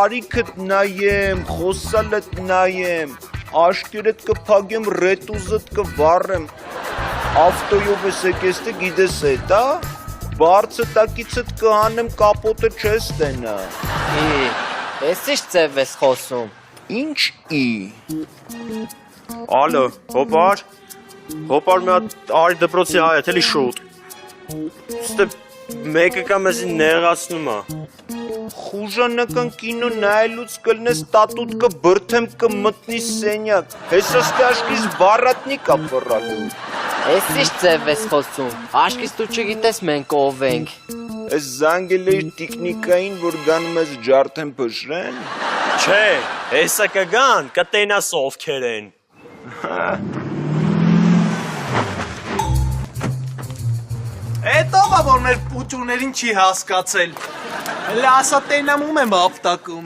կարիքդ նայեմ, խոսալդ նայեմ, աշկերդ կփագեմ, ռետուզդ կվառեմ, ավտոյով ես եկեստը գիտես էտա, բարձը տակիցդ կհանեմ, կապոտը չես տենա։ Ես ինչ ձև ես խոսում։ Ինչ ի։ Ալո, հոպար մի հատ արի դպրոցի հայ է, թելի շուտ։ Ստե մեկը կա մեզի նեղացնում է։ Խուժանական կինո նայելուց կլնես տատուտ կբրթեմ կմտնի սենյակ, հեսաս կաշկիս վարատնի կա պռալու։ Ես ինչ ձև ես խոսում։ Աշկից դու չգիտես մենք ով ենք։ Ես զանգել էի տիկնիկային, որ գանում ես ջարդեն պշրեն։ Չէ, հեսա կգան, կտենաս ովքեր են։ Էդ ով է, որ մեր պուճուներին չի հասկացել։ Հլը ասա տենամում եմ ապտակում։